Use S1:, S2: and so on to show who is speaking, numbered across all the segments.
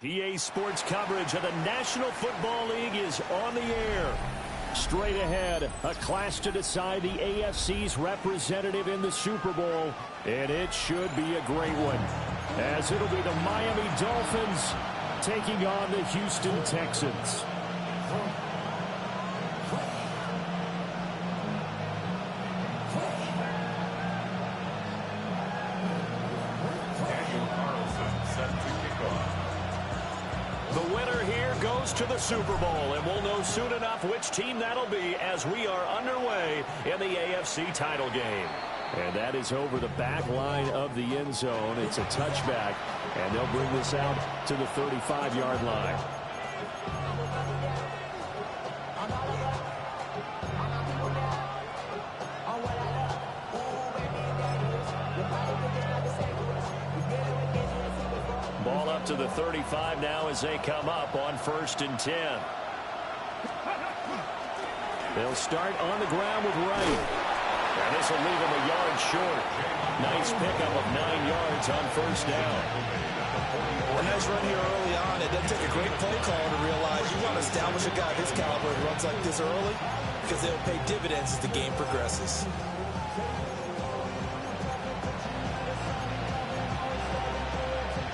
S1: EA Sports coverage of the National Football League is on the air. Straight ahead, a clash to decide the AFC's representative in the Super Bowl, and it should be a great one, as it'll be the Miami Dolphins taking on the Houston Texans. To the Super Bowl, and we'll know soon enough which team that'll be as we are underway in the AFC title game. And that is over the back line of the end zone. It's a touchback, and they'll bring this out to the 35-yard line. Ball up to the 35 now as they come up on 1st and 10. They'll start on the ground with Wright. And this will leave him a yard short. Nice pickup of 9 yards on 1st down.
S2: A nice run here early on. It doesn't take a great play call to realize you want to establish a guy of his caliber who runs like this early, because they'll pay dividends as the game progresses.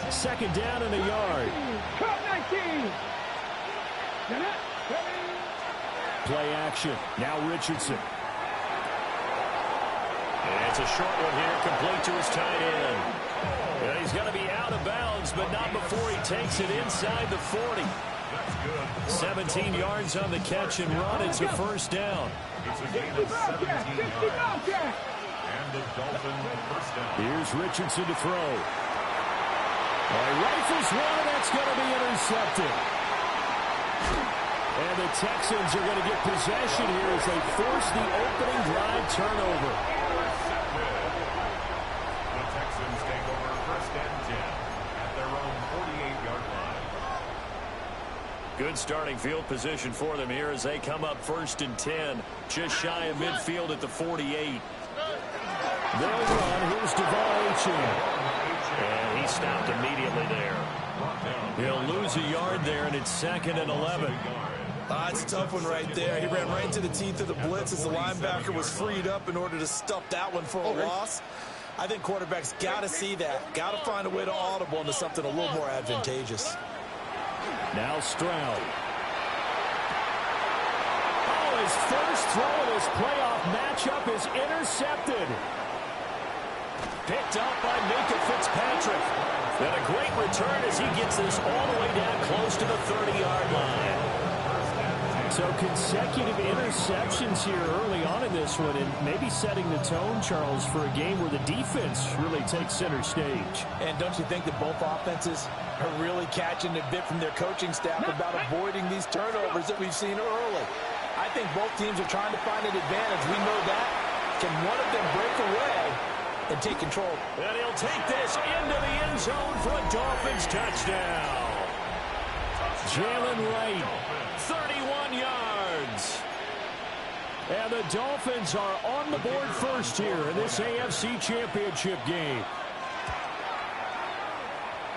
S1: Second down and a yard. Play action. Now Richardson. And it's a short one here, complete to his tight end. And he's going to be out of bounds, but not before he takes it inside the 40. 17 yards on the catch and run. It's a 1st down.
S3: It's a gain of 17 yards. And the Dolphins 1st down.
S1: Here's Richardson to throw. Rifles one, that's going to be intercepted. And the Texans are going to get possession here as they force the opening drive turnover.
S3: The Texans take over 1st and 10 at their own 48-yard line.
S1: Good starting field position for them here as they come up 1st and 10, just shy of midfield at the 48. They'll run. Here's De'Von Achane. And he stopped immediately there. He'll lose a yard there, and it's 2nd and 11.
S2: It's a tough one right there. He ran right into the teeth of the blitz as the linebacker was freed up in order to stuff that one for a loss. I think quarterbacks got to see that. Got to find a way to audible into something a little more advantageous.
S1: Now Stroud. Oh, his first throw in his playoff matchup is intercepted. Picked up by Minkah Fitzpatrick. And a great return as he gets this all the way down close to the 30-yard line. So consecutive interceptions here early on in this one, and maybe setting the tone, Charles, for a game where the defense really takes center stage.
S2: And don't you think that both offenses are really catching a bit from their coaching staff about avoiding these turnovers that we've seen early? I think both teams are trying to find an advantage. We know that. Can one of them break away and take control?
S1: And he'll take this into the end zone for a Dolphins touchdown. Jalen Wright, 31 yards. And the Dolphins are on the board first here in this AFC Championship game.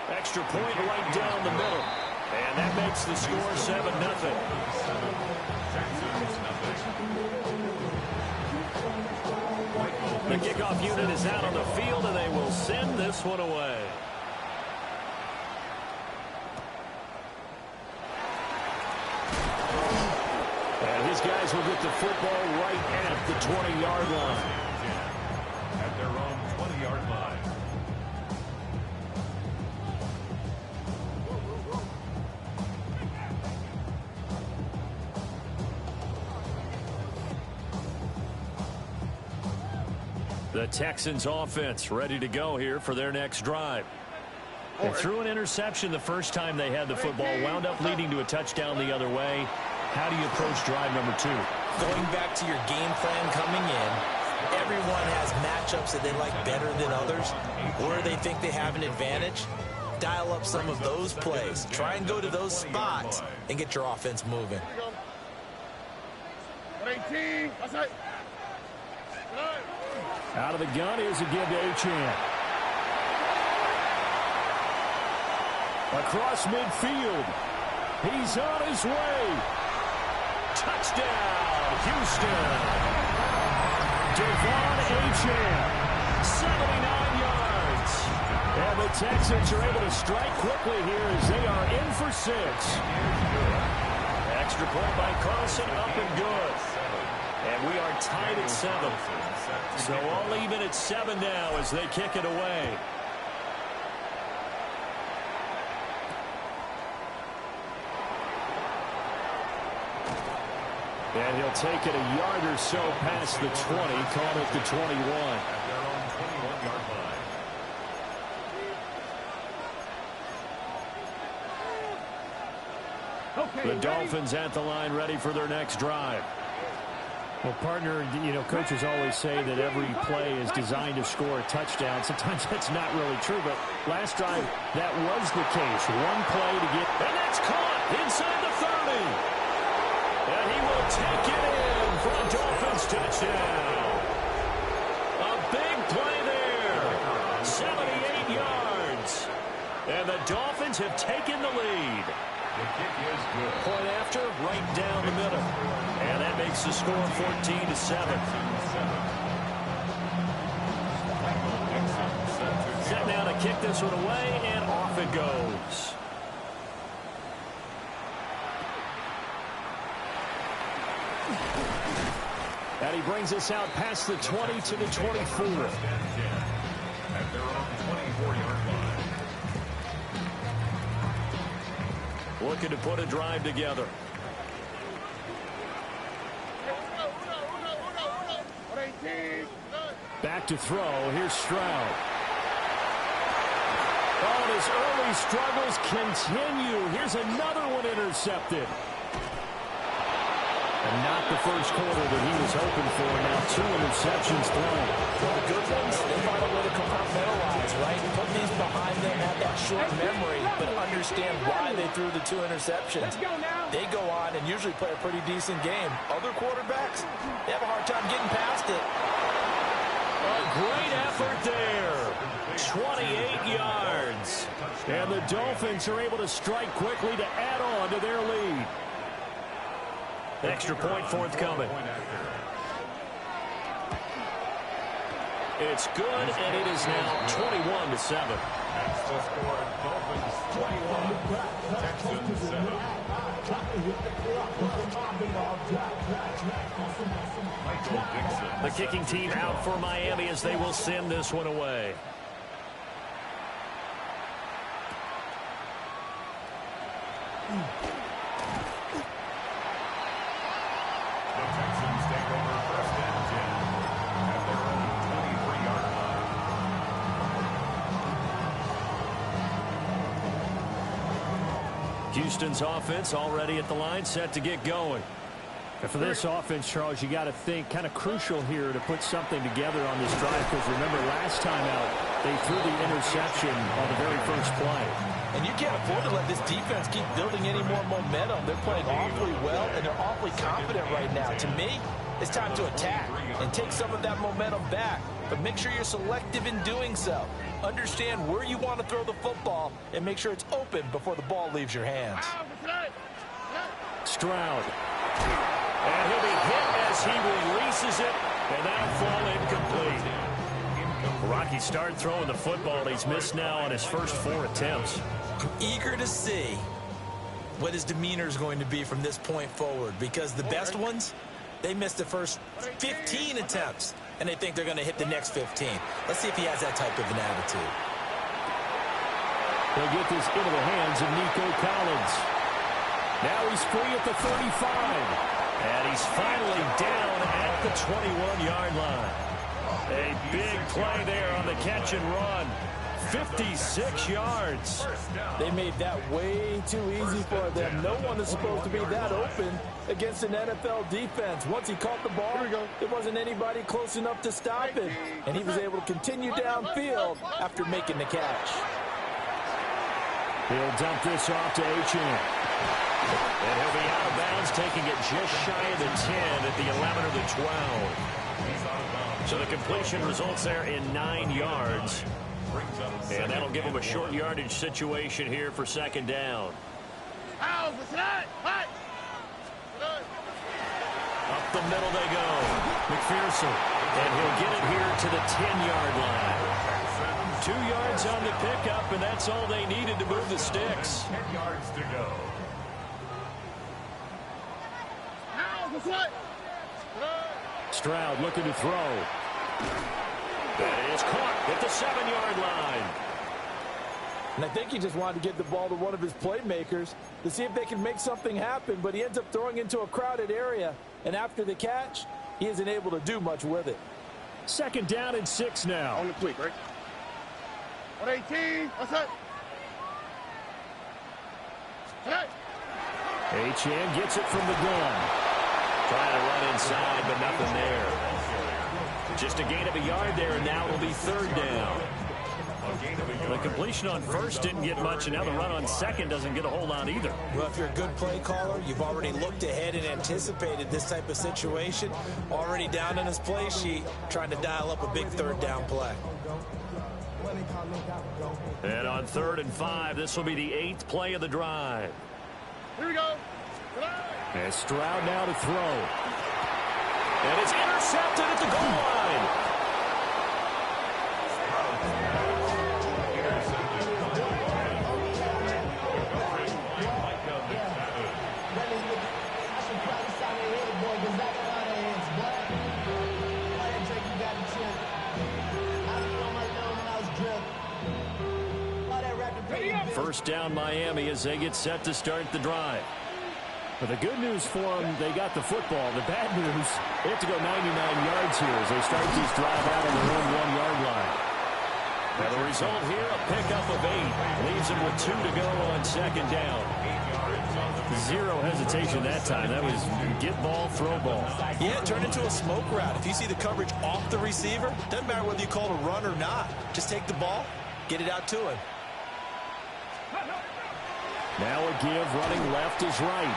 S1: Extra point right down the middle. And that makes the score 7-0. The kickoff unit is out on the field, and they will send this one away. And these guys will get the football right at the 20-yard line.
S3: At their own 20-yard line.
S1: The Texans offense ready to go here for their next drive. They threw an interception the first time they had the football, wound up leading to a touchdown the other way. How do you approach drive number 2?
S2: Going back to your game plan coming in, everyone has matchups that they like better than others, where they think they have an advantage. Dial up some of those plays. Try and go to those spots and get your offense moving.
S4: 18.
S1: Out of the gun, here's a give to Achane. Across midfield. He's on his way. Touchdown, Houston. Devon Achane, 79 yards. And the Texans are able to strike quickly here as they are in for 6. Extra point by Carlson, up and good. And we are tied at 7. So all even at 7 now as they kick it away. And he'll take it a yard or so past the 20, calling it the 21.
S3: At their own 21-yard line.
S1: Okay, the Dolphins at the line, ready for their next drive. Well, partner, coaches always say that every play is designed to score a touchdown. Sometimes that's not really true, but last drive, that was the case. One play to get, and that's caught inside the 30. And he will take it in for a Dolphins touchdown. A big play there. 78 yards. And the Dolphins have taken the lead.
S3: The kick is good.
S1: Point after, right down the middle. And that makes the score 14-7. Set now to kick this one away, and off it goes. And he brings us out past the 20 to the 24.
S3: At their own 24-yard line.
S1: Looking to put a drive together. Back to throw. Here's Stroud. Oh, his early struggles continue. Here's another one intercepted. And not the first quarter that he was hoping for. Now 2 interceptions thrown.
S2: Well, the good ones, they find a way to compartmentalize, right? Put these behind them, have that short memory, but understand why they threw the 2 interceptions. They go on and usually play a pretty decent game. Other quarterbacks, they have a hard time getting past it.
S1: A great effort there. 28 yards. And the Dolphins are able to strike quickly to add on to their lead. Extra point forthcoming. It's good, and it is now 21-7.
S3: That's the score. Dolphins 21, Texans 7. Michael Dixon.
S1: The kicking team out for Miami as they will send this one away.
S3: The Texans take over first and 10 at their own 23-yard line.
S1: Houston's offense already at the line, set to get going. And for this offense, Charles, you got to think kind of crucial here to put something together on this drive, because remember last time out they threw the interception on the very first play.
S2: And you can't afford to let this defense keep building any more momentum. They're playing awfully well, and they're awfully confident right now. To me, it's time to attack and take some of that momentum back. But make sure you're selective in doing so. Understand where you want to throw the football and make sure it's open before the ball leaves your hands.
S1: Stroud. And he'll be hit as he releases it, and that'll fall incomplete. Rocky start throwing the football. He's missed now on his first 4 attempts.
S2: I'm eager to see what his demeanor is going to be from this point forward, because the best ones, they missed the first 15 attempts, and they think they're going to hit the next 15. Let's see if he has that type of an attitude.
S1: He'll get this into the hands of Nico Collins. Now he's free at the 35. And he's finally down at the 21-yard line. A big play there on the catch and run. 56 yards.
S2: They made that way too easy for them. No one is supposed to be that open against an NFL defense. Once he caught the ball, there wasn't anybody close enough to stop it. And he was able to continue downfield after making the catch.
S1: He'll dump this off to Achane. And he'll be out of bounds, taking it just shy of the 10 at the 11 or the 12. So the completion results there in 9 yards. And that'll give them a short yardage situation here for second down. Up the middle they go. McPherson. And he'll get it here to the 10-yard line. 2 yards on the pickup, and that's all they needed to move the sticks.
S3: 10 yards to go.
S1: Stroud looking to throw. That is caught at the 7-yard line.
S2: And I think he just wanted to get the ball to one of his playmakers to see if they can make something happen, but he ends up throwing into a crowded area, and after the catch, he isn't able to do much with it.
S1: Second down and 6 now.
S4: On the tweak, right? 118, what's up?
S1: Achane gets it from the gun. Trying to run inside, but nothing there. Just a gain of a yard there, and now it'll be third down. The completion on first didn't get much, and now the run on second doesn't get a whole lot either.
S2: Well, if you're a good play caller, you've already looked ahead and anticipated this type of situation. Already down in his play sheet, trying to dial up a big third down play.
S1: And on 3rd and 5, this will be the 8th play of the drive.
S4: Here we go.
S1: And Stroud now to throw. And it's intercepted at the goal line. First down Miami as they get set to start the drive. But the good news for them, they got the football. The bad news, they have to go 99 yards here as they start this drive out on their own 1-yard line. Now the result here, a pickup of 8. Leaves them with 2 to go on second down. 0 hesitation that time. That was get ball, throw ball.
S2: Yeah, it turned into a smoke route. If you see the coverage off the receiver, doesn't matter whether you call it a run or not. Just take the ball, get it out to him.
S1: Now a give, running left is right.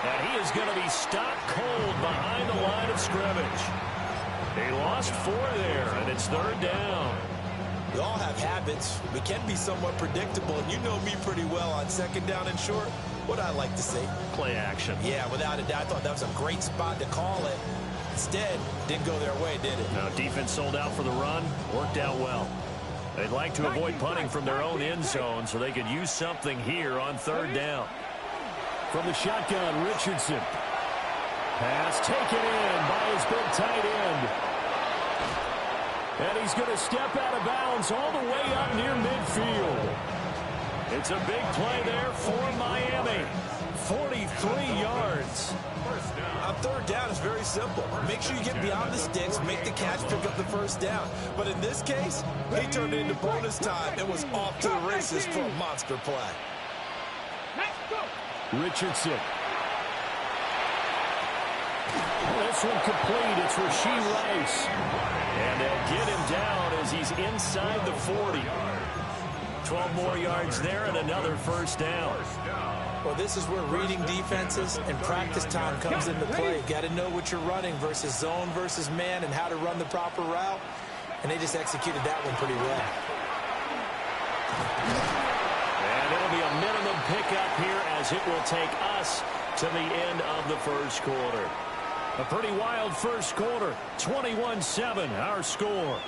S1: And he is going to be stopped cold behind the line of scrimmage. He lost 4 there, and it's third down.
S2: We all have habits. We can be somewhat predictable, and you know me pretty well on second down and short. What I like to see.
S1: Play action.
S2: Yeah, without a doubt. I thought that was a great spot to call it. Instead, didn't go their way, did it?
S1: Now, defense sold out for the run. Worked out well. They'd like to avoid punting from their own end zone so they could use something here on third down. From the shotgun, Richardson. Pass taken in by his big tight end. And he's going to step out of bounds all the way up near midfield. It's a big play there for Miami. 43 yards.
S2: On third down, it's very simple. Make sure you get beyond the sticks, make the catch, pick up the first down. But in this case, he turned it into bonus time and was off to the races for a monster play.
S1: Richardson. This one complete. It's Rashee Rice. And they'll get him down as he's inside the 40. 12 more yards there and another first down.
S2: Well, this is where reading defenses and practice time comes into play. You've got to know what you're running versus zone versus man and how to run the proper route. And they just executed that one pretty well.
S1: And it'll be a minimum pickup here as it will take us to the end of the first quarter. A pretty wild first quarter. 21-7, our score.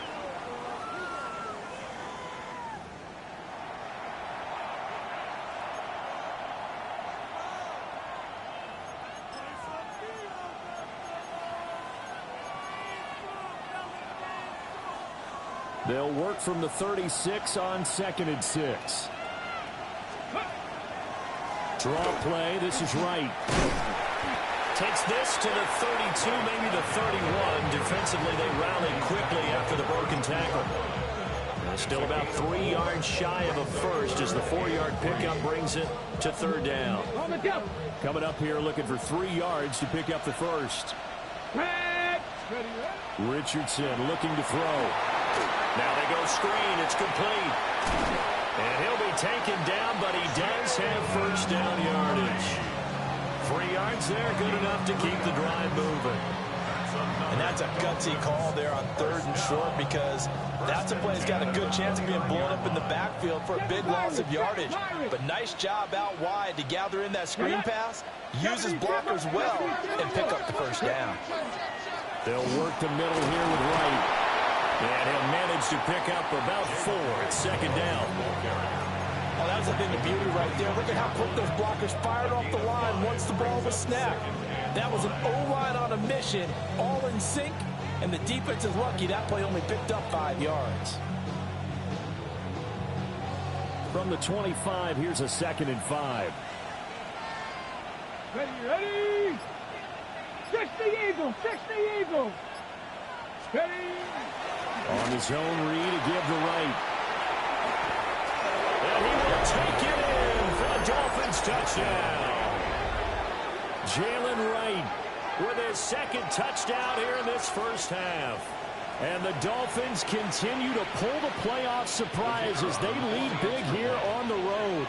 S1: They'll work from the 36 on 2nd and 6. Draw play. This is Wright. Takes this to the 32, maybe the 31. Defensively, they rallied quickly after the broken tackle. And still about 3 yards shy of a first as the 4-yard pickup brings it to third down. Coming up here looking for 3 yards to pick up the first. Richardson looking to throw. Now they go screen. It's complete. And he'll be taken down, but he does have first down yardage. 3 yards there, good enough to keep the drive moving.
S2: And that's a gutsy call there on 3rd and short, because that's a play that's got a good chance of being blown up in the backfield for a big loss of yardage. But nice job out wide to gather in that screen pass, use his blockers well, and pick up the first down.
S1: They'll work the middle here with Wright. And he'll manage to pick up about 4 at 2nd down.
S2: Oh, that was a thing of beauty right there. Look at how quick those blockers fired off the line once the ball was snapped. That was an O-line on a mission, all in sync, and the defense is lucky that play only picked up 5 yards.
S1: From the 25, here's a 2nd and 5.
S4: Ready. 60 Eagles, 60 Eagles. Ready.
S1: On the zone read to give the right. And he will take it in for the Dolphins touchdown. Jalen Wright with his 2nd touchdown here in this first half. And the Dolphins continue to pull the playoff surprise as they lead big here on the road.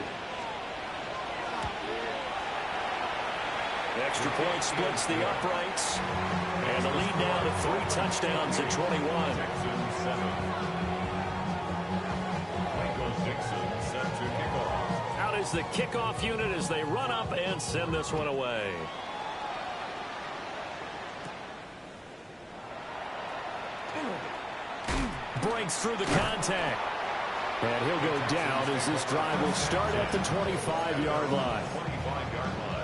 S1: Extra point splits the uprights. And the lead now to 3 touchdowns at 21.
S3: Texans 7. Michael Dixon set to kick off.
S1: Out is the kickoff unit as they run up and send this one away. Breaks through the contact. And he'll go down as this drive will start at the 25-yard line.
S3: 25-yard line.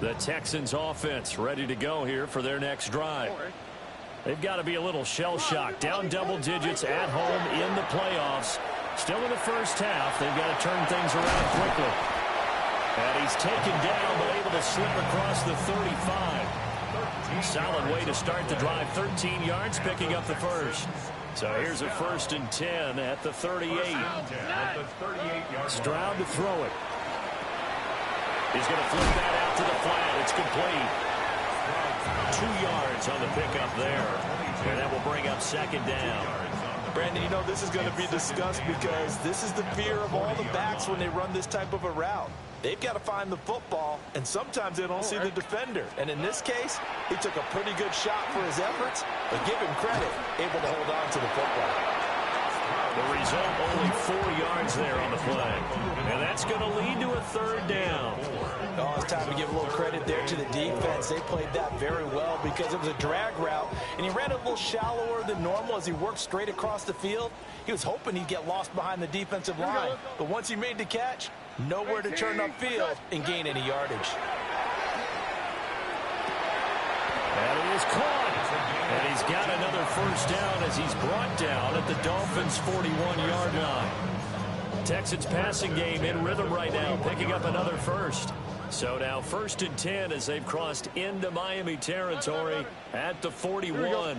S1: The Texans offense ready to go here for their next drive. They've got to be a little shell-shocked. Down double digits at home in the playoffs. Still in the first half. They've got to turn things around quickly. And he's taken down but able to slip across the 35. Solid way to start the drive. 13 yards, picking up the first. So here's a 1st and 10 at the 38. Stroud to throw it. He's going to flip that out to the flat. It's complete. 2 yards on the pickup there. And that will bring up 2nd down.
S2: Brandon, you know this is going to be discussed because this is the fear of all the backs when they run this type of a route. They've got to find the football, and sometimes they don't see the defender. And in this case, he took a pretty good shot for his efforts, but give him credit, able to hold on to the football.
S1: The result, only 4 yards there on the play. And that's going to lead to a 3rd down.
S2: Oh, it's time to give a little credit there to the defense. They played that very well because it was a drag route, and he ran a little shallower than normal as he worked straight across the field. He was hoping he'd get lost behind the defensive line, but once he made the catch, nowhere to turn upfield and gain any yardage.
S1: And it is caught. And he's got another first down as he's brought down at the Dolphins' 41-yard line. Texans passing game in rhythm right now, picking up another first. So now 1st and 10 as they've crossed into Miami territory at the 41.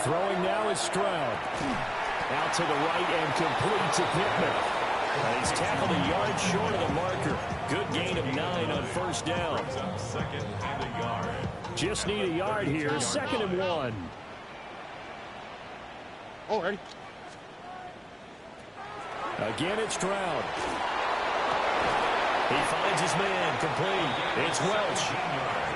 S1: Throwing now is Stroud. Out to the right and complete to Pittman. And he's tackled a yard short of the marker. Good gain of 9 on 1st down.
S3: 2nd and a yard.
S1: Just need a yard here. 2nd and 1.
S4: Oh, ready.
S1: Again, it's Stroud. He finds his man complete. It's Welch.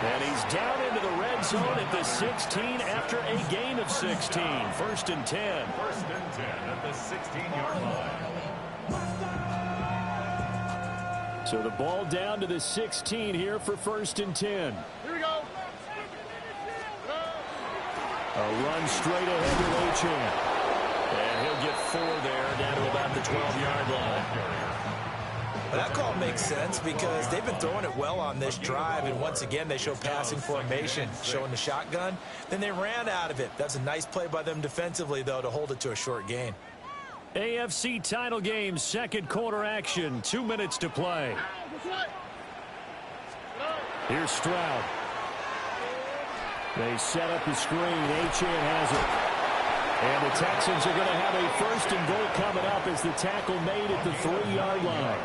S1: And he's down into the red zone at the 16 after a gain of 16. 1st and 10.
S3: 1st and 10 at the 16-yard line.
S1: So the ball down to the 16 here for 1st and 10.
S4: Here we go.
S1: A run straight ahead with Achane. And he'll get 4 there, down to about the 12-yard line.
S2: That call makes sense because they've been throwing it well on this drive, and once again they show passing formation, showing the shotgun. Then they ran out of it. That's a nice play by them defensively, though, to hold it to a short gain.
S1: AFC title game, 2nd quarter action. 2 minutes to play. Here's Stroud. They set up the screen. Achane has it. And the Texans are going to have a 1st and goal coming up as the tackle made at the 3-yard line.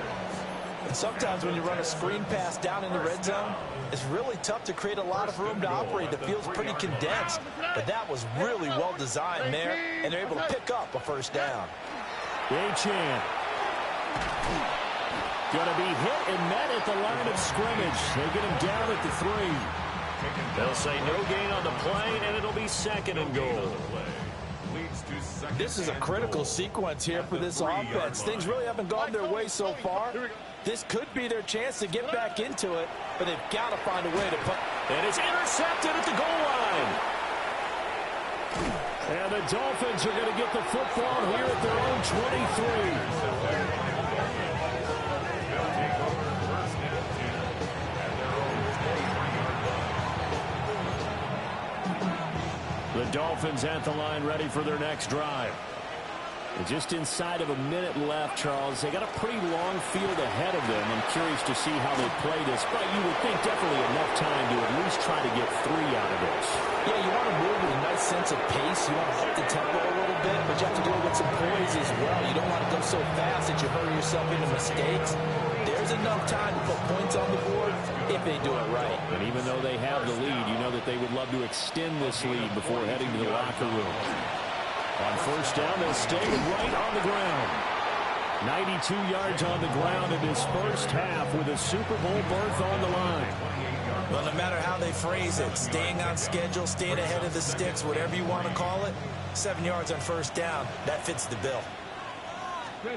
S2: And sometimes when you run a screen pass down in the red zone, it's really tough to create a lot of room to operate. The field's pretty condensed, but that was really well designed there, and they're able to pick up a 1st down.
S1: Achane. Going to be hit and met at the line of scrimmage. They get him down at the 3. They'll say no gain on the play, and it'll be second and goal.
S2: This is a critical sequence here for this offense. Things really haven't gone their way so far. This could be their chance to get back into it, but they've got to find a way to put.
S1: And it's intercepted at the goal line. And the Dolphins are going to get the football here at their own 23. The Dolphins at the line, ready for their next drive. And just inside of a minute left, Charles. They got a pretty long field ahead of them. I'm curious to see how they play this, but you would think definitely enough time to at least try to get 3 out of this.
S2: Yeah, you want to move with a nice sense of pace. You want to up the tempo a little bit, but you have to do it with some poise as well. You don't want to go so fast that you hurry yourself into mistakes. There's enough time to put points on the board if they do it right.
S1: And even though they have the lead, you know that they would love to extend this lead before heading to the locker room. On first down, they'll stay right on the ground. 92 yards on the ground in his first half with a Super Bowl berth on the line.
S2: Well, no matter how they phrase it, staying on schedule, staying ahead of the sticks, whatever you want to call it, 7 yards on first down, that fits the bill.
S1: They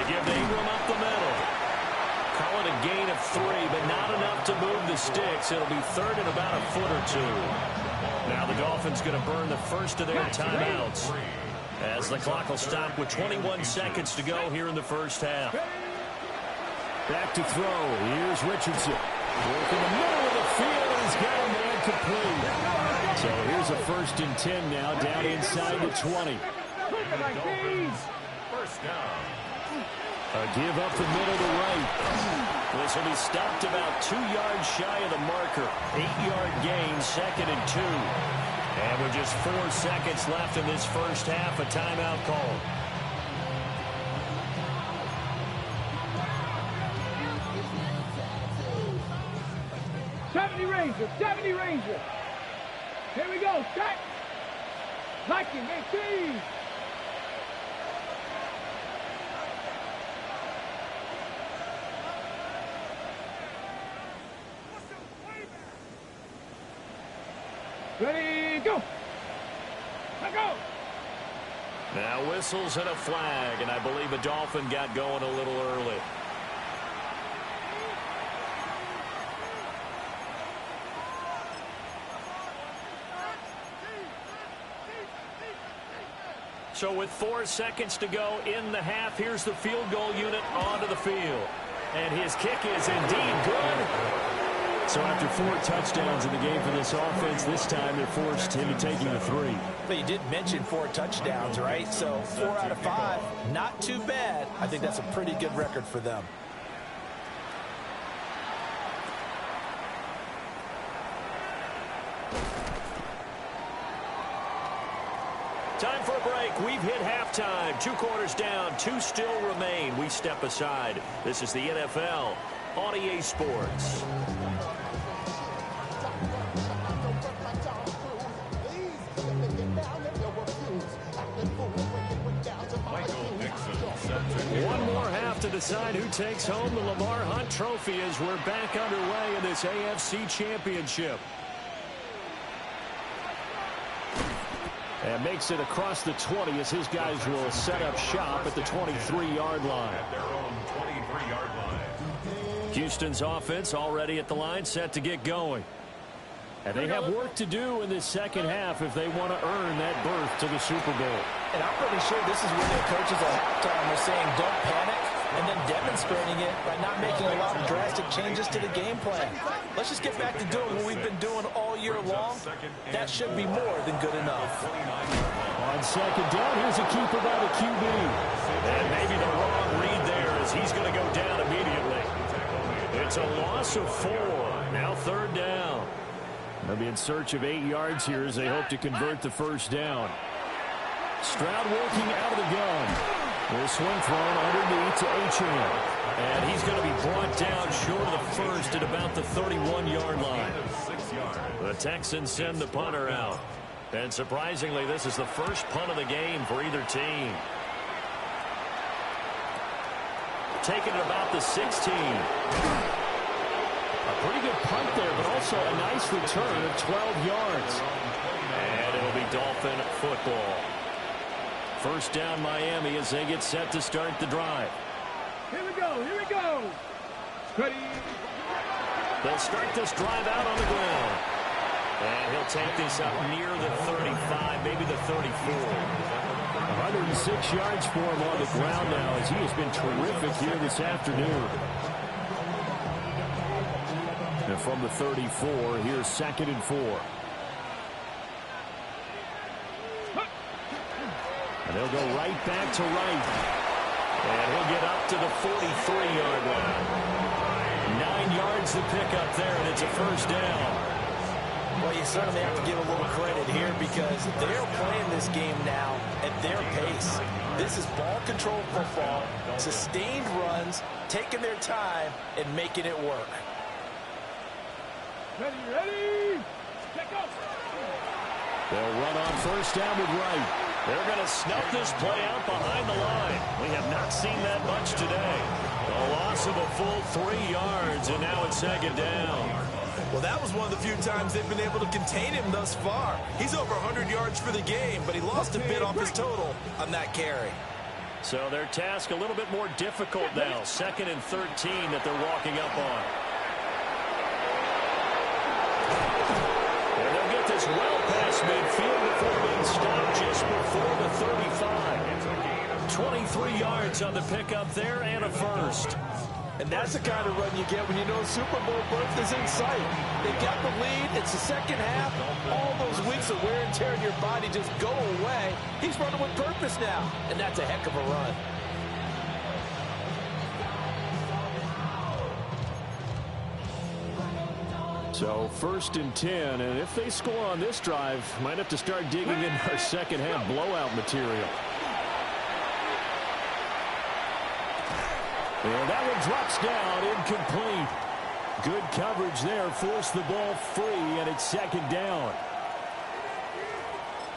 S1: give Ingram up the middle. Call it a gain of 3, but not enough to move the sticks. It'll be third and about a foot or 2. Now the Dolphins going to burn the first of their timeouts as the clock will stop with 21 seconds to go here in the first half. Back to throw. Here's Richardson. Working the middle of the field, and he's got a man complete. So here's a 1st and 10 now, down inside the 20.
S3: First down.
S1: A give up the middle to right. This will be stopped about 2 yards shy of the marker. 8-yard gain, 2nd and 2. And with just 4 seconds left in this first half, a timeout call.
S4: Ranger, 70 Ranger. Here we go, set. Liking, 18. Ready, go. Let go.
S1: Now whistles and a flag, and I believe a Dolphin got going a little early. So with 4 seconds to go in the half, here's the field goal unit onto the field. And his kick is indeed good. So after 4 touchdowns in the game for this offense, this time they're forced into taking the 3.
S2: But you did mention 4 touchdowns, right? So 4 out of 5, not too bad. I think that's a pretty good record for them.
S1: Time for a break. We've hit halftime. 2 quarters down. 2 still remain. We step aside. This is the NFL on EA Sports. One more half to decide who takes home the Lamar Hunt Trophy as we're back underway in this AFC Championship. And makes it across the 20 as his guys will set up shop at the 23-yard line.
S3: At their own 23-yard line.
S1: Houston's offense already at the line, set to get going. And they have work to do in this second half if they want to earn that berth to the Super Bowl.
S2: And I'm pretty sure this is where their coaches at halftime are saying don't panic, and then demonstrating it by not making a lot of drastic changes to the game plan. Let's just get back to doing what we've been doing all year long. That should be more than good enough.
S1: On second down, here's a keeper by the QB. And maybe the wrong read there as he's going to go down immediately. It's a loss of 4. Now 3rd down. They'll be in search of 8 yards here as they hope to convert the first down. Stroud working out of the gun. Will swing thrown underneath to Achane. And he's going to be brought down short of the first at about the 31-yard line. The Texans send the punter out. And surprisingly, this is the first punt of the game for either team. take it at about the 16. A pretty good punt there, but also a nice return of 12 yards. And it'll be Dolphin football. First down Miami as they get set to start the drive.
S4: Here we go, here we go. Ready.
S1: They'll start this drive out on the ground. And he'll take this up near the 35, maybe the 34.
S5: 106 yards for him on the ground now as he has been terrific here this afternoon. And from the 34, here's 2nd and 4. And they'll go right back to right. And he'll get up to the 43-yard line. 9 yards to pick up there, and it's a first down.
S2: Well, you certainly have to give a little credit here because they're playing this game now at their pace. This is ball control football, sustained runs, taking their time, and making it work.
S4: Ready, ready. Check up.
S1: They'll run on first down with Wright. They're going to snuff this play out behind the line. We have not seen that much today. A loss of a full 3 yards, and now it's 2nd down.
S2: Well, that was one of the few times they've been able to contain him thus far. He's over 100 yards for the game, but he lost a bit off his total on that carry.
S1: So their task a little bit more difficult now. 2nd and 13 that they're walking up on. And they'll get this well past midfield before being stopped just before the 35. 23 yards on the pickup there and a first.
S2: And that's the kind of run you get when you know Super Bowl berth is in sight. They got the lead. It's the second half. All those weeks of wear and tear in your body just go away. He's running with purpose now, and that's a heck of a run.
S5: So 1st and 10, and if they score on this drive, might have to start digging in our second half blowout material. And that one drops down, incomplete. Good coverage there, forced the ball free, and it's 2nd down.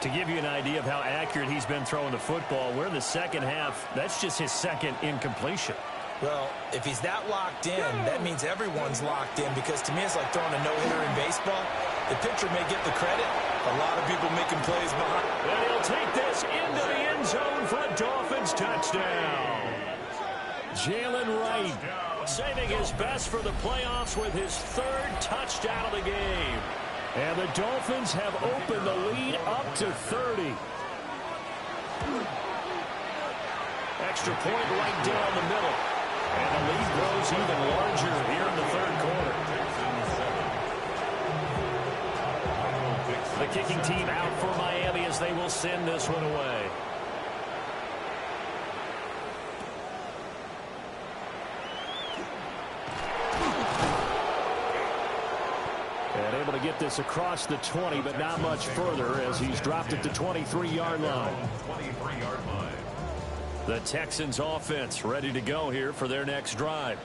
S1: To give you an idea of how accurate he's been throwing the football, we're in the second half. That's just his 2nd incompletion.
S2: Well, if he's that locked in, that means everyone's locked in because to me it's like throwing a no-hitter in baseball. The pitcher may get the credit. A lot of people making plays behind.
S1: And he'll take this into the end zone for a Dolphins touchdown. Jalen Wright saving his best for the playoffs with his 3rd touchdown of the game.
S5: And the Dolphins have opened the lead up to 30.
S1: Extra point right down the middle. And the lead grows even larger here in the 3rd quarter. The kicking team out for Miami as they will send this one away.
S5: And able to get this across the 20, but not much further as he's dropped at the 23-yard line.
S3: 23-yard line.
S1: The Texans offense ready to go here for their next drive.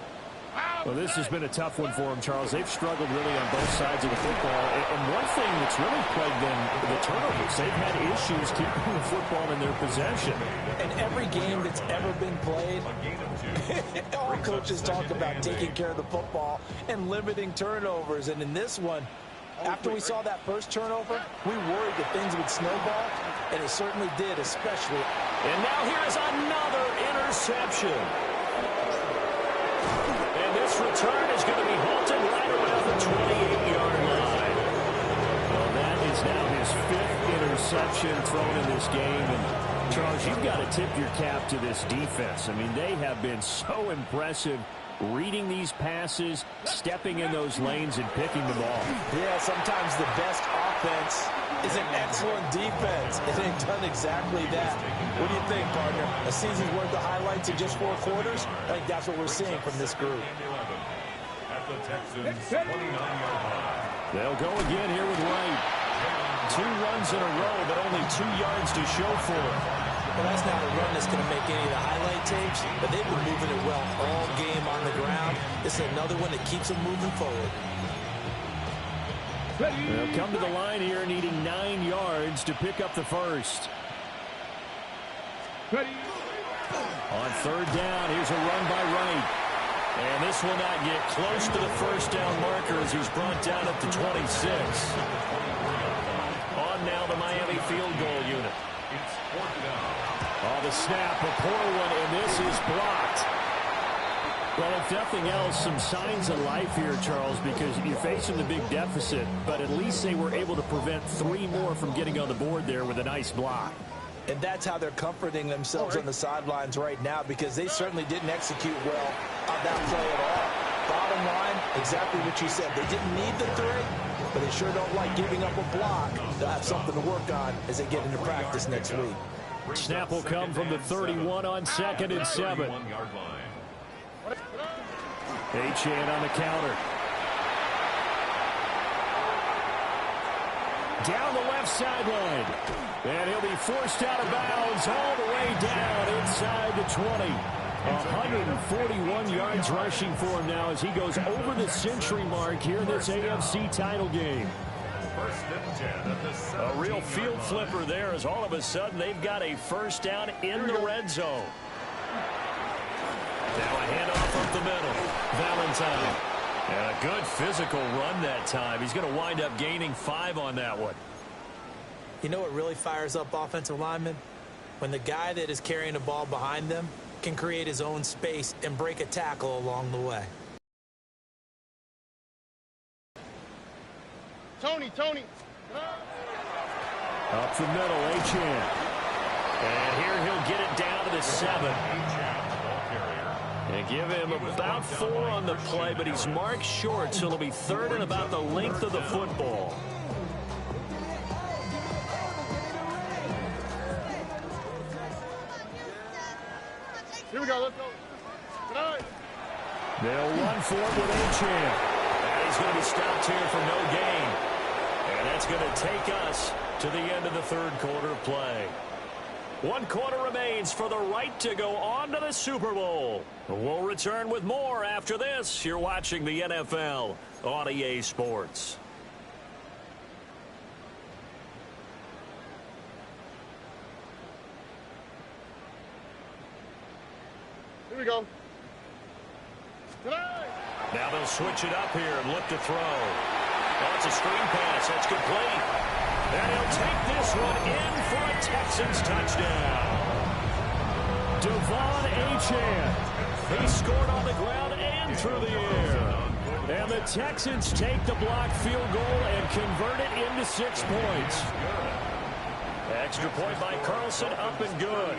S5: Well, this has been a tough one for them, Charles. They've struggled really on both sides of the football. And one thing that's really plagued them, the turnovers. They've had issues keeping the football in their possession.
S2: In every game that's ever been played, all coaches talk about taking care of the football and limiting turnovers. And in this one, after we saw that first turnover, we worried that things would snowball, and it certainly did, especially.
S1: And now here is another interception. And this return is going to be halted right around the 28-yard line.
S5: Well, that is now his 5th interception thrown in this game. And Charles, you've got to tip your cap to this defense. I mean, they have been so impressive reading these passes, stepping in those lanes, and picking them off.
S2: Yeah, sometimes the best offense is an excellent defense, and they've done exactly that. What do you think, partner? A season's worth of highlights in just 4 quarters? I think that's what we're seeing from this group.
S3: At the Texans' 29-yard line.
S5: They'll go again here with Wright.
S1: 2 runs in a row, but only 2 yards to show for it.
S2: Well, that's not a run that's going to make any of the highlight tapes, but they've been moving it well all game on the ground. This is another one that keeps them moving forward.
S5: They'll come to the line here needing 9 yards to pick up the first.
S4: Ready.
S1: On third down, here's a run by Wright. And this will not get close to the first down marker as he's brought down at the 26. On now the Miami field goal unit.
S3: It's fourth down.
S1: Oh, the snap, a poor one, and this is blocked. Well, if nothing else, some signs of life here, Charles, because you're facing the big deficit, but at least they were able to prevent 3 more from getting on the board there with a nice block.
S2: And that's how they're comforting themselves on the sidelines right now, because they certainly didn't execute well on that play at all. Bottom line, exactly what you said. They didn't need the 3, but they sure don't like giving up a block. They'll have something to work on as they get into practice next week.
S1: Snap will come from the 31 on 2nd and 7.
S3: 31-yard line.
S1: Achane on the counter. Down the left sideline. And he'll be forced out of bounds all the way down inside the 20. 141 yards rushing for him now as he goes over the century mark here in this AFC title game.
S3: First and 10 at the
S1: A real field flipper there as all of a sudden they've got a first down in the red zone. Now a handoff up the middle. Valentine. And a good physical run that time. He's going to wind up gaining 5 on that one.
S2: You know what really fires up offensive linemen? When the guy that is carrying the ball behind them can create his own space and break a tackle along the way.
S4: Tony.
S1: Up the middle, Achane. And here he'll get it down to the 7. And give him about 4 on the play, but he's marked short, so it'll be 3rd and about the length of the football.
S4: Here we go, let's go. Tonight.
S1: They'll run for it with Achane. And he's going to be stopped here for no gain. And that's going to take us to the end of the 3rd quarter of play. 1 quarter remains for the right to go on to the Super Bowl. We'll return with more after this. You're watching the NFL on EA Sports.
S4: Here we go. Tonight.
S1: Now they'll switch it up here and look to throw. Oh, it's a screen pass. That's complete. And he'll take this one in for a Texans touchdown. Devon Achane. He scored on the ground and through the air. And the Texans take the blocked field goal and convert it into 6 points. Extra point by Carlson, up and good.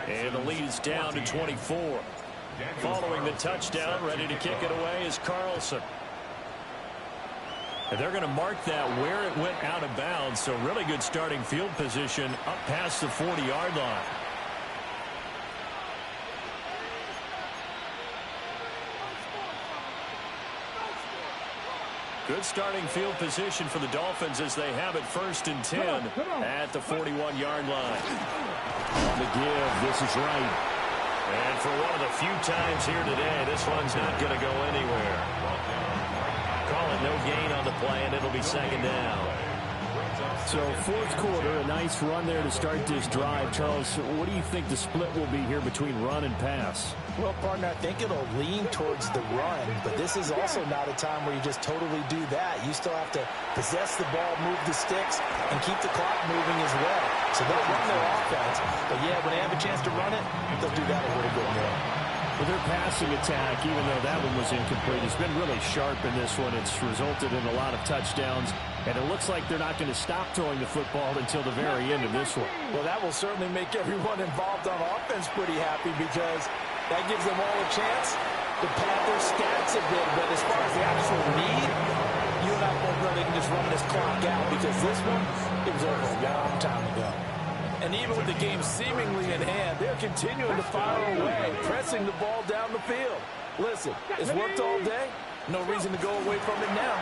S1: And the lead is down to 24. Following the touchdown, ready to kick it away is Carlson. And they're going to mark that where it went out of bounds, so really good starting field position up past the 40-yard line. Good starting field position for the Dolphins as they have it 1st and 10 at the 41-yard line. On the give, this is Wright. And for one of the few times here today, this one's not going to go anywhere. Call it no gain on the play, and it'll be 2nd down. So 4th quarter, a nice run there to start this drive. Charles, what do you think the split will be here between run and pass?
S2: Well, partner, I think it'll lean towards the run, but this is also not a time where you just totally do that. You still have to possess the ball, move the sticks, and keep the clock moving as well. So they'll run their offense, but yeah, when they have a chance to run it, they'll do that a little bit more.
S1: Well, their passing attack, even though that one was incomplete, has been really sharp in this one. It's resulted in a lot of touchdowns, and it looks like they're not going to stop throwing the football until the very end of this one.
S2: Well, that will certainly make everyone involved on offense pretty happy because that gives them all a chance to pad their stats a bit. But as far as the actual need, you and I both know they can just run this clock out because this one, it was over a long time ago. And even with the game seemingly in hand, they're continuing to fire away, pressing the ball down the field. Listen, it's worked all day. No reason to go away from it now.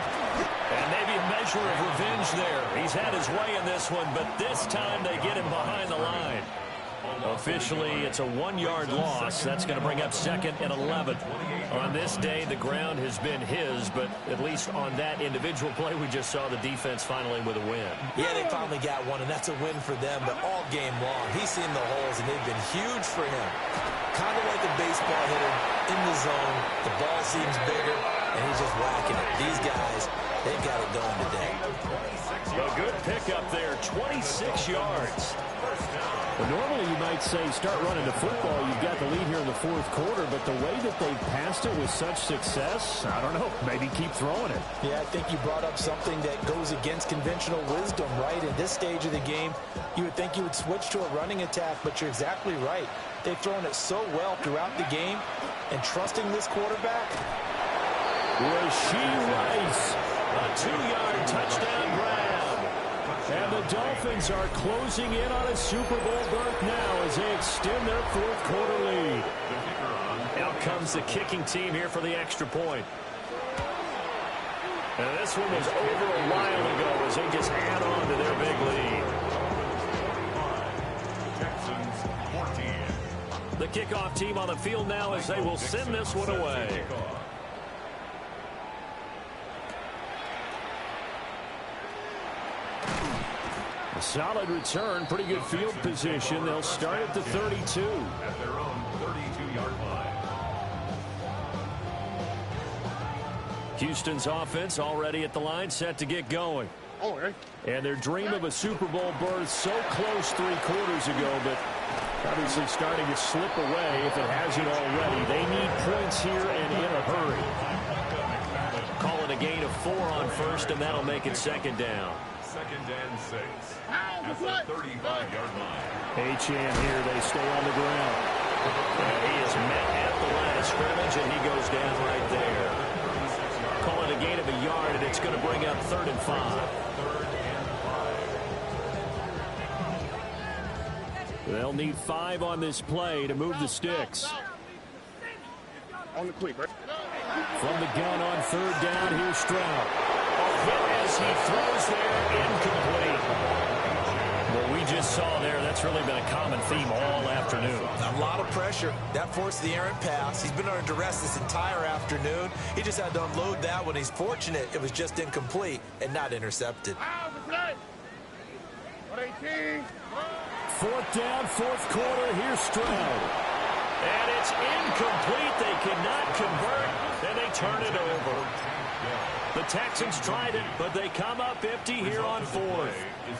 S1: And maybe a measure of revenge there. He's had his way in this one, but this time they get him behind the line.
S5: Officially, it's a 1-yard loss. That's going to bring up 2nd and 11. On this day, the ground has been his, but at least on that individual play, we just saw the defense finally with a win.
S2: Yeah, they finally got one, and that's a win for them, but all game long, he's seen the holes, and they've been huge for him. Kind of like a baseball hitter in the zone. The ball seems bigger, and he's just whacking it. These guys, they've got it going today.
S5: A good pickup there, 26 yards.
S1: Well, normally you might say start running the football. You've got the lead here in the 4th quarter, but the way that they've passed it with such success, I don't know, maybe keep throwing it.
S2: Yeah, I think you brought up something that goes against conventional wisdom, right? In this stage of the game, you would think you would switch to a running attack, but you're exactly right. They've thrown it so well throughout the game, and trusting this quarterback.
S5: Rashee Rice, a 2-yard touchdown grab. And the Dolphins are closing in on a Super Bowl berth now as they extend their 4th quarter lead. Out comes the kicking team here for the extra point. And this one was over a while ago as they just add on to their big lead.
S3: Texans 14.
S5: The kickoff team on the field now as they will send this one away. A solid return, pretty good field position. They'll start at the 32.
S3: At their own 32-yard line.
S5: Houston's offense already at the line, set to get going. And their dream of a Super Bowl berth so close 3 quarters ago, but obviously starting to slip away if it hasn't already. They need points here and in a hurry. Call it a gain of 4 on first, and that'll make it 2nd down.
S3: 2nd and 6. At the 35-yard line.
S1: Achane here, they stay on the ground.
S5: And he is met at the line of scrimmage, and he goes down right there. Call it a gain of a yard, and it's going to bring up 3rd and 5.
S3: 3rd and 5.
S1: They'll need 5 on this play to move the sticks.
S4: On the quick, right?
S1: From the gun on 3rd down, here's Stroud.
S5: As he throws there, incomplete. What we just saw there, that's really been a common theme all afternoon.
S2: A lot of pressure. That forced the errant pass. He's been under duress this entire afternoon. He just had to unload that one. He's fortunate it was just incomplete and not intercepted.
S1: 4th down, 4th quarter, here's Stroud.
S5: And it's incomplete. They cannot convert, and they turn it over. The Texans tried it, but they come up empty here on 4th.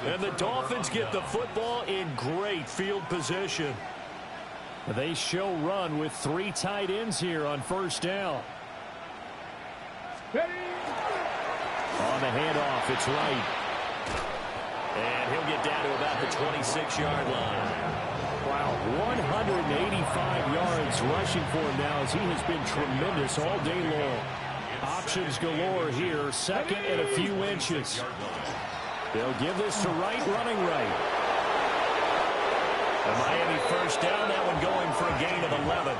S5: And the Dolphins get the football in great field position.
S1: They show run with 3 tight ends here on 1st down. On the handoff, it's Wright.
S5: And he'll get down to about the 26-yard line.
S1: Wow, 185 yards rushing for him now as he has been tremendous all day long. Options galore here, 2nd and a few inches. They'll give this to Wright, running right.
S5: A Miami 1st down, that one going for a gain of 11.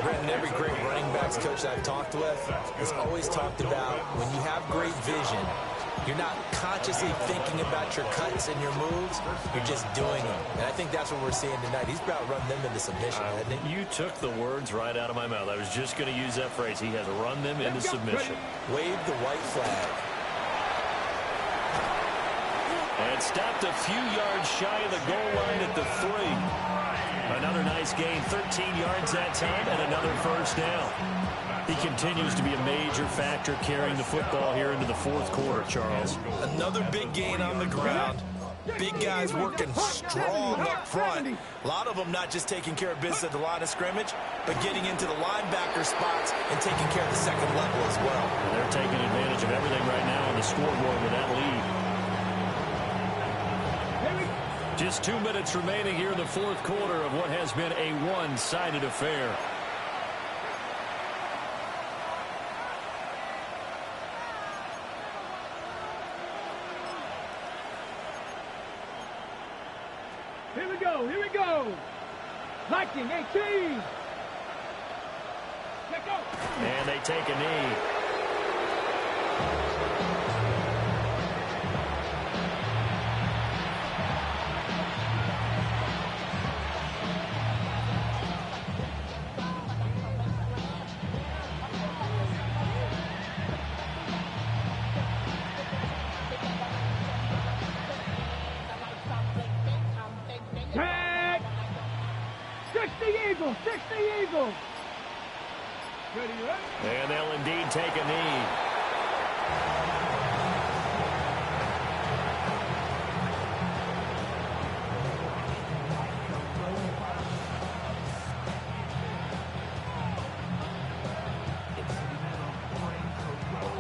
S2: Brenton, every great running backs coach I've talked with has always talked about when you have great vision, you're not consciously thinking about your cuts and your moves. You're just doing them. And I think that's what we're seeing tonight. He's about run them into submission, hasn't he?
S5: You took the words right out of my mouth. I was just going to use that phrase. He has run them into submission.
S2: Wave the white flag.
S5: And stopped a few yards shy of the goal line at the 3. Another nice gain, 13 yards that time, and another 1st down. He continues to be a major factor carrying the football here into the 4th quarter, Charles.
S2: Another big gain on the ground. Big guys working strong up front. A lot of them not just taking care of business at the line of scrimmage, but getting into the linebacker spots and taking care of the 2nd level as well.
S5: They're taking advantage of everything right now on the scoreboard with that lead. Just 2 minutes remaining here in the 4th quarter of what has been a one-sided affair.
S4: Here we go, here we go. Liking 18. Let go.
S5: And they take a knee.
S4: Eagles. 60 Eagles. Ready, ready?
S1: And they'll indeed take a knee.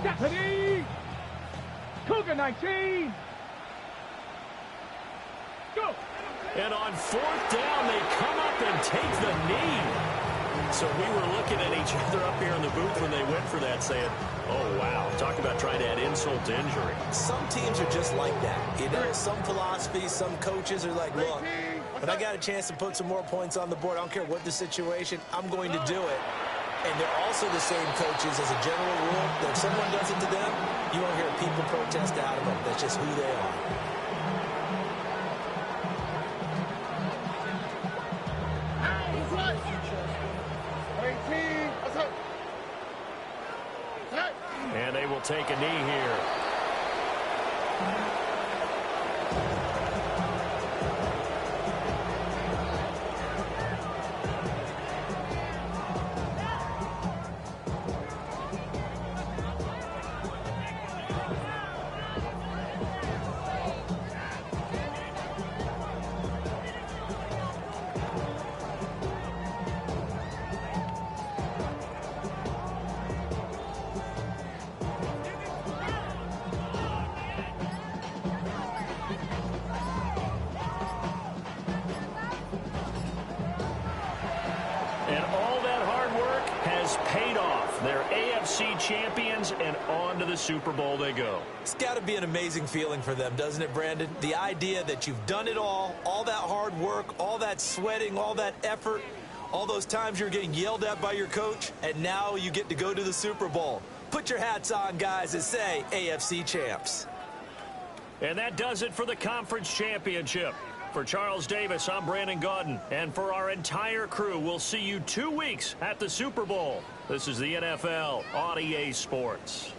S4: Deputy! Cougar 19! Go!
S1: And on 4th down, they come up and take the knee. So we were looking at each other up here in the booth when they went for that, saying, oh, wow, talk about trying to add insult to injury.
S2: Some teams are just like that. You know, some philosophies, some coaches are like, look, when I got a chance to put some more points on the board, I don't care what the situation, I'm going to do it. And they're also the same coaches as a general rule that if someone does it to them, you won't hear people protest out of them. That's just who they are.
S1: And they will take a knee here. Paid off. They're AFC champions, and on to the Super Bowl they go.
S2: It's got to be an amazing feeling for them, doesn't it, Brandon? The idea that you've done it all that hard work, all that sweating, all that effort, all those times you're getting yelled at by your coach, and now you get to go to the Super Bowl. Put your hats on, guys, and say AFC champs.
S1: And that does it for the conference championship. For Charles Davis, I'm Brandon Gaudin. And for our entire crew, we'll see you 2 weeks at the Super Bowl. This is the NFL on EA Sports.